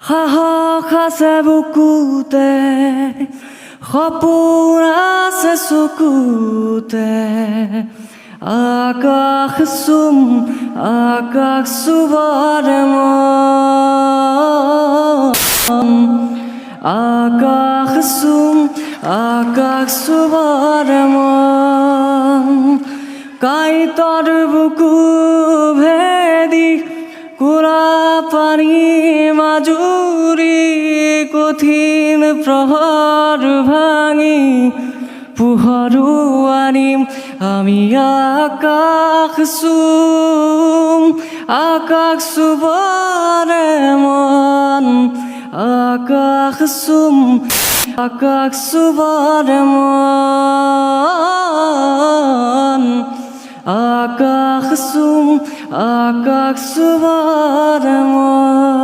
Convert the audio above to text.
সাহস আছে বুকুতে, সপোন আছে চকুতে, আকাশ চুবাৰে মন, আকাশ চুবাৰে মন, কাঁইটৰ বুকু ভেদি কুৰা পানী মাজুৰি কঠিন প্ৰহৰ ভাঙি পোহৰো আনিম আমি আকাশ চুবাৰে মন, আকাশ চুবাৰে মন, আকাশ চুবাৰে মন।